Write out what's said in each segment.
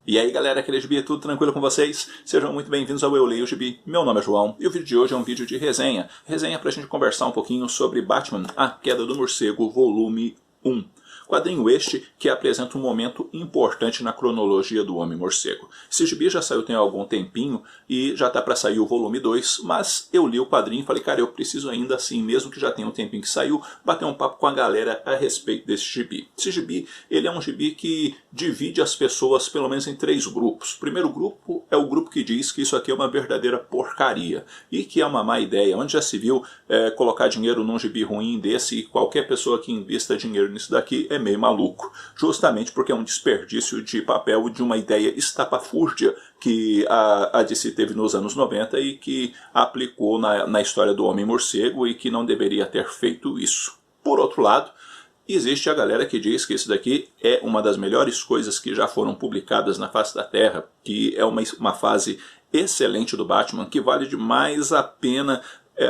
E aí galera, aquele é Gibi, tudo tranquilo com vocês? Sejam muito bem-vindos ao Eu Leio Gibi, meu nome é João e o vídeo de hoje é um vídeo de resenha. Resenha pra gente conversar um pouquinho sobre Batman, A Queda do Morcego, volume 1. Quadrinho este que apresenta um momento importante na cronologia do Homem-Morcego. Esse gibi já saiu tem algum tempinho e já tá para sair o volume 2, mas eu li o quadrinho e falei, cara, eu preciso ainda assim, mesmo que já tenha um tempinho que saiu, bater um papo com a galera a respeito desse gibi. Esse gibi, ele é um gibi que divide as pessoas pelo menos em 3 grupos. O primeiro grupo é o grupo que diz que isso aqui é uma verdadeira porcaria e que é uma má ideia. Onde já se viu colocar dinheiro num gibi ruim desse e qualquer pessoa que invista dinheiro nisso daqui é meio maluco, justamente porque é um desperdício de papel de uma ideia estapafúrdia que a DC teve nos anos 90 e que aplicou na história do Homem-Morcego e que não deveria ter feito isso. Por outro lado, existe a galera que diz que isso daqui é uma das melhores coisas que já foram publicadas na face da Terra, que é uma fase excelente do Batman, que vale demais a pena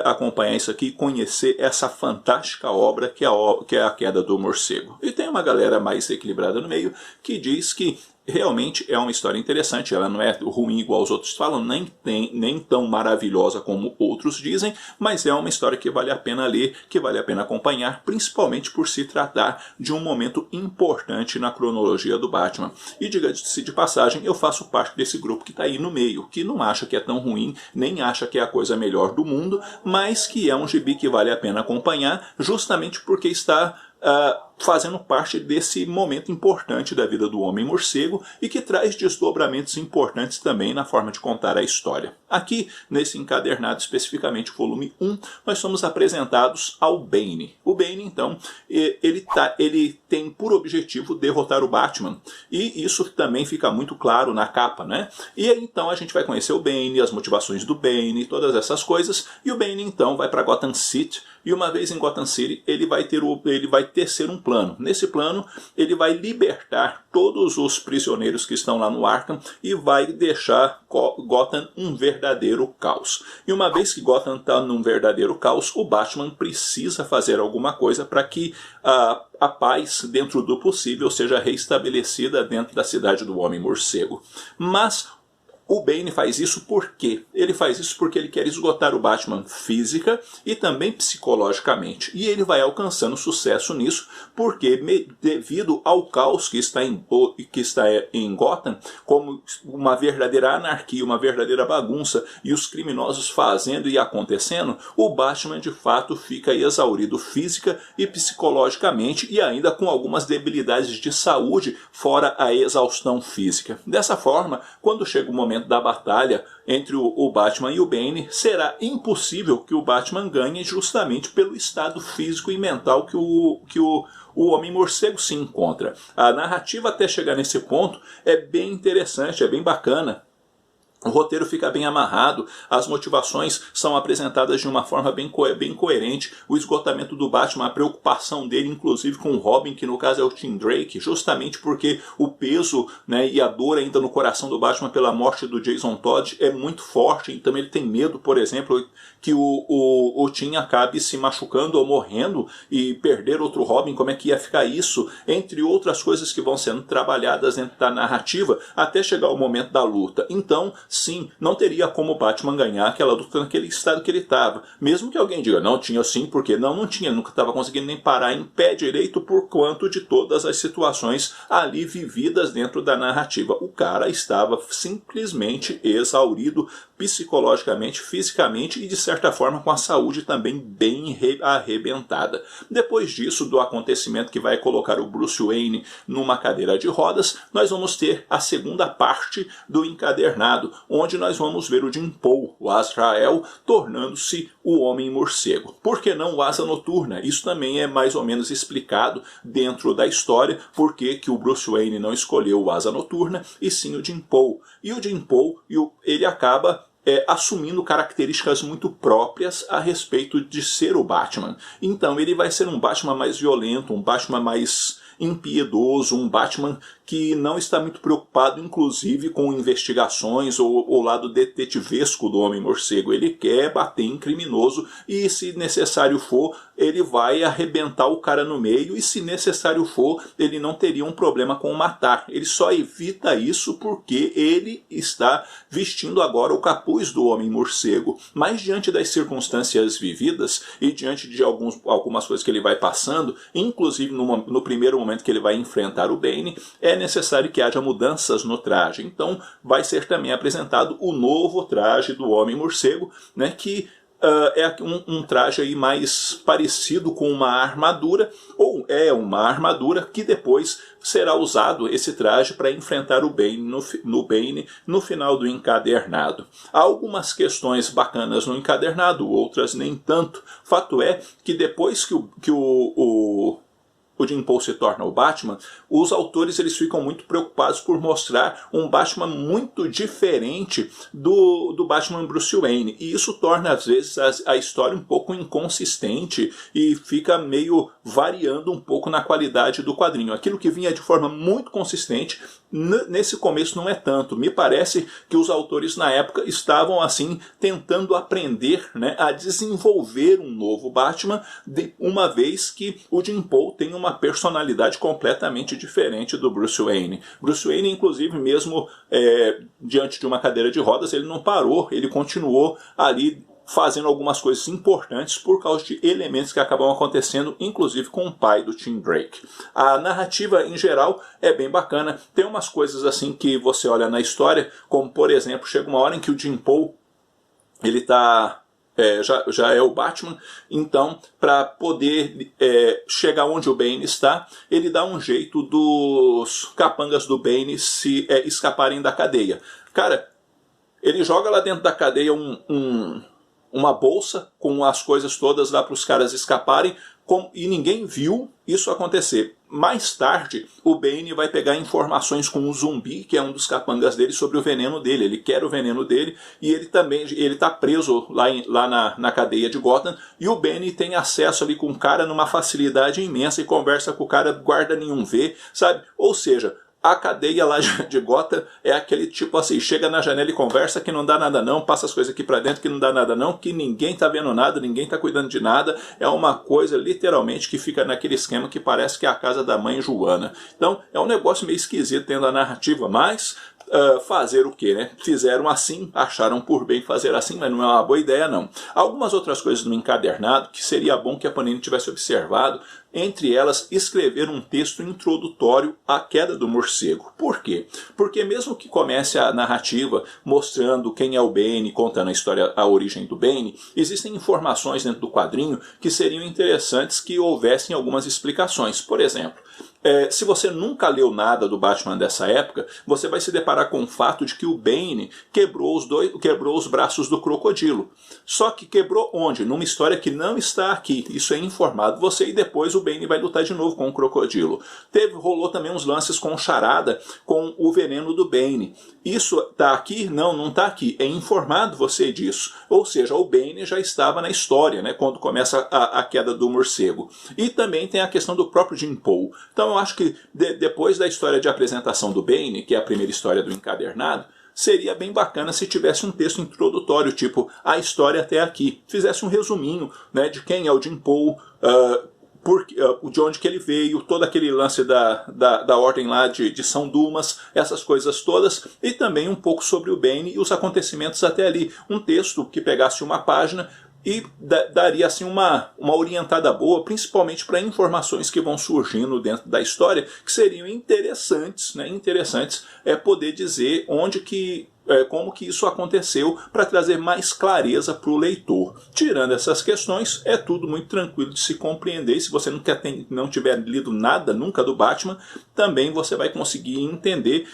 acompanhar isso aqui e conhecer essa fantástica obra que é a Queda do Morcego. E tem uma galera mais equilibrada no meio que diz que realmente é uma história interessante, ela não é ruim igual os outros falam, nem tão maravilhosa como outros dizem, mas é uma história que vale a pena ler, que vale a pena acompanhar, principalmente por se tratar de um momento importante na cronologia do Batman. E diga-se de passagem, eu faço parte desse grupo que está aí no meio, que não acha que é tão ruim, nem acha que é a coisa melhor do mundo, mas que é um gibi que vale a pena acompanhar, justamente porque está fazendo parte desse momento importante da vida do Homem-Morcego e que traz desdobramentos importantes também na forma de contar a história. Aqui, nesse encadernado, especificamente volume 1, nós somos apresentados ao Bane. O Bane, então, ele tem por objetivo derrotar o Batman, e isso também fica muito claro na capa, né? E aí, então, a gente vai conhecer o Bane, as motivações do Bane, todas essas coisas, e o Bane, então, vai para Gotham City, e uma vez em Gotham City, ele vai tecer um plano. Nesse plano, ele vai libertar todos os prisioneiros que estão lá no Arkham e vai deixar Gotham um verdadeiro caos. E uma vez que Gotham está num verdadeiro caos, o Batman precisa fazer alguma coisa para que a paz, dentro do possível, seja restabelecida dentro da cidade do Homem-Morcego. Mas o Bane faz isso por quê? Ele faz isso porque ele quer esgotar o Batman física e também psicologicamente. E ele vai alcançando sucesso nisso porque, devido ao caos que está em Gotham, como uma verdadeira anarquia, uma verdadeira bagunça, e os criminosos fazendo e acontecendo, o Batman de fato fica exaurido física e psicologicamente e ainda com algumas debilidades de saúde, fora a exaustão física. Dessa forma, quando chega o momento da batalha entre o Batman e o Bane, será impossível que o Batman ganhe justamente pelo estado físico e mental que o Homem-Morcego se encontra. A narrativa até chegar nesse ponto é bem interessante, é bem bacana. O roteiro fica bem amarrado, as motivações são apresentadas de uma forma bem coerente, o esgotamento do Batman, a preocupação dele, inclusive com o Robin, que no caso é o Tim Drake, justamente porque o peso, né, e a dor ainda no coração do Batman pela morte do Jason Todd é muito forte, então ele tem medo, por exemplo, que o Tim acabe se machucando ou morrendo e perder outro Robin, como é que ia ficar isso, entre outras coisas que vão sendo trabalhadas dentro da narrativa até chegar o momento da luta. Então, sim, não teria como o Batman ganhar aquela luta naquele estado que ele estava. Mesmo que alguém diga, não, tinha sim, porque não tinha, nunca estava conseguindo nem parar em pé direito por quanto de todas as situações ali vividas dentro da narrativa. O cara estava simplesmente exaurido psicologicamente, fisicamente e de certa forma com a saúde também bem arrebentada. Depois disso, do acontecimento que vai colocar o Bruce Wayne numa cadeira de rodas, nós vamos ter a segunda parte do encadernado, onde nós vamos ver o Jim Paul, o Azrael, tornando-se o Homem-Morcego. Por que não o Asa Noturna? Isso também é mais ou menos explicado dentro da história, por que o Bruce Wayne não escolheu o Asa Noturna e sim o Jim Paul. E o Jim Paul, ele acaba assumindo características muito próprias a respeito de ser o Batman. Então ele vai ser um Batman mais violento, um Batman mais impiedoso, um Batman que não está muito preocupado, inclusive, com investigações ou o lado detetivesco do Homem-Morcego. Ele quer bater em criminoso e, se necessário for, ele vai arrebentar o cara no meio e, se necessário for, ele não teria um problema com matar. Ele só evita isso porque ele está vestindo agora o capuz do Homem-Morcego. Mas, diante das circunstâncias vividas e diante de algumas coisas que ele vai passando, inclusive no primeiro momento que ele vai enfrentar o Bane, é necessário que haja mudanças no traje. Então vai ser também apresentado o novo traje do Homem-Morcego, né, que é um traje aí mais parecido com uma armadura, ou é uma armadura que depois será usado esse traje para enfrentar o Bane no final do encadernado. Há algumas questões bacanas no encadernado, outras nem tanto. Fato é que depois que o Jim Paul se torna o Batman, os autores eles ficam muito preocupados por mostrar um Batman muito diferente do Batman Bruce Wayne. E isso torna, às vezes, a história um pouco inconsistente e fica meio variando um pouco na qualidade do quadrinho. Aquilo que vinha de forma muito consistente, nesse começo não é tanto. Me parece que os autores na época estavam assim tentando aprender, né, a desenvolver um novo Batman, uma vez que o Jim Paul tem uma personalidade completamente diferente do Bruce Wayne. Bruce Wayne, inclusive, mesmo diante de uma cadeira de rodas, ele não parou, ele continuou ali fazendo algumas coisas importantes por causa de elementos que acabam acontecendo, inclusive com o pai do Tim Drake. A narrativa, em geral, é bem bacana. Tem umas coisas assim que você olha na história, como, por exemplo, chega uma hora em que o Jim Paul ele tá já é o Batman, então, para poder chegar onde o Bane está, ele dá um jeito dos capangas do Bane se escaparem da cadeia. Cara, ele joga lá dentro da cadeia uma bolsa com as coisas todas lá para os caras escaparem, e ninguém viu isso acontecer. Mais tarde, o Bane vai pegar informações com o Zumbi, que é um dos capangas dele, sobre o veneno dele. Ele quer o veneno dele e ele está preso lá na cadeia de Gotham, e o Bane tem acesso ali com o cara numa facilidade imensa e conversa com o cara, guarda nenhum vê, sabe? Ou seja, a cadeia lá de Gotham é aquele tipo assim, chega na janela e conversa que não dá nada não, passa as coisas aqui pra dentro que não dá nada não, que ninguém tá vendo nada, ninguém tá cuidando de nada, é uma coisa literalmente que fica naquele esquema que parece que é a casa da mãe Joana. Então é um negócio meio esquisito dentro da narrativa, mas fazer o que, né? Fizeram assim, acharam por bem fazer assim, mas não é uma boa ideia não. Algumas outras coisas no encadernado que seria bom que a Panini tivesse observado, entre elas, escrever um texto introdutório à queda do morcego. Por quê? Porque mesmo que comece a narrativa mostrando quem é o Bane, contando a história, a origem do Bane, existem informações dentro do quadrinho que seriam interessantes que houvessem algumas explicações. Por exemplo, se você nunca leu nada do Batman dessa época, você vai se deparar com o fato de que o Bane quebrou os braços do Crocodilo. Só que quebrou onde? Numa história que não está aqui. Isso é informado você, e depois o Bane vai lutar de novo com o Crocodilo. Rolou também uns lances com Charada, com o veneno do Bane. Isso está aqui? Não, não está aqui. É informado você disso. Ou seja, o Bane já estava na história, né, quando começa a queda do morcego. E também tem a questão do próprio Jim Paul. Então eu acho que depois da história de apresentação do Bane, que é a primeira história do encadernado, seria bem bacana se tivesse um texto introdutório, tipo a história até aqui. Fizesse um resuminho, né, de quem é o Jim Paul, de onde que ele veio, todo aquele lance da ordem lá de São Dumas, essas coisas todas, e também um pouco sobre o Bane e os acontecimentos até ali. Um texto que pegasse uma página e daria assim uma orientada boa, principalmente para informações que vão surgindo dentro da história, que seriam interessantes, né? Interessantes poder dizer como que isso aconteceu, para trazer mais clareza para o leitor. Tirando essas questões, é tudo muito tranquilo de se compreender. E se você não tiver lido nada nunca do Batman, também você vai conseguir entender,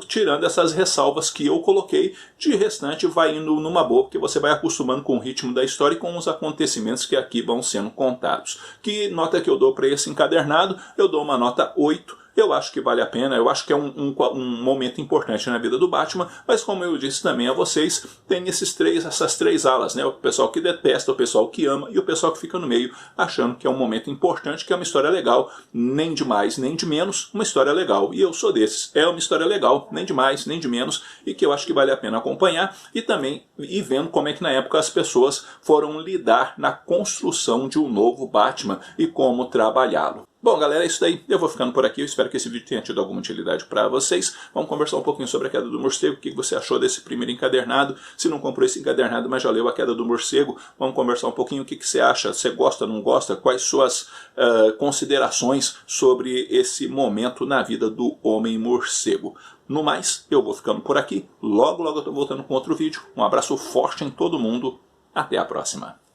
tirando essas ressalvas que eu coloquei. De restante, vai indo numa boa, porque você vai acostumando com o ritmo da história e com os acontecimentos que aqui vão sendo contados. Que nota que eu dou para esse encadernado? Eu dou uma nota 8. eu acho que vale a pena, eu acho que é um momento importante na vida do Batman, mas como eu disse também a vocês, tem essas três alas, né? O pessoal que detesta, o pessoal que ama e o pessoal que fica no meio, achando que é um momento importante, que é uma história legal, nem de mais, nem de menos, uma história legal. E eu sou desses, é uma história legal, nem de mais, nem de menos, e que eu acho que vale a pena acompanhar, e também ir vendo como é que na época as pessoas foram lidar na construção de um novo Batman e como trabalhá-lo. Bom, galera, é isso daí. Eu vou ficando por aqui. Eu espero que esse vídeo tenha tido alguma utilidade para vocês. Vamos conversar um pouquinho sobre A Queda do Morcego. O que você achou desse primeiro encadernado? Se não comprou esse encadernado, mas já leu A Queda do Morcego, vamos conversar um pouquinho. O que você acha? Você gosta, não gosta? Quais suas considerações sobre esse momento na vida do Homem-Morcego? No mais, eu vou ficando por aqui. Logo, logo eu estou voltando com outro vídeo. Um abraço forte em todo mundo. Até a próxima.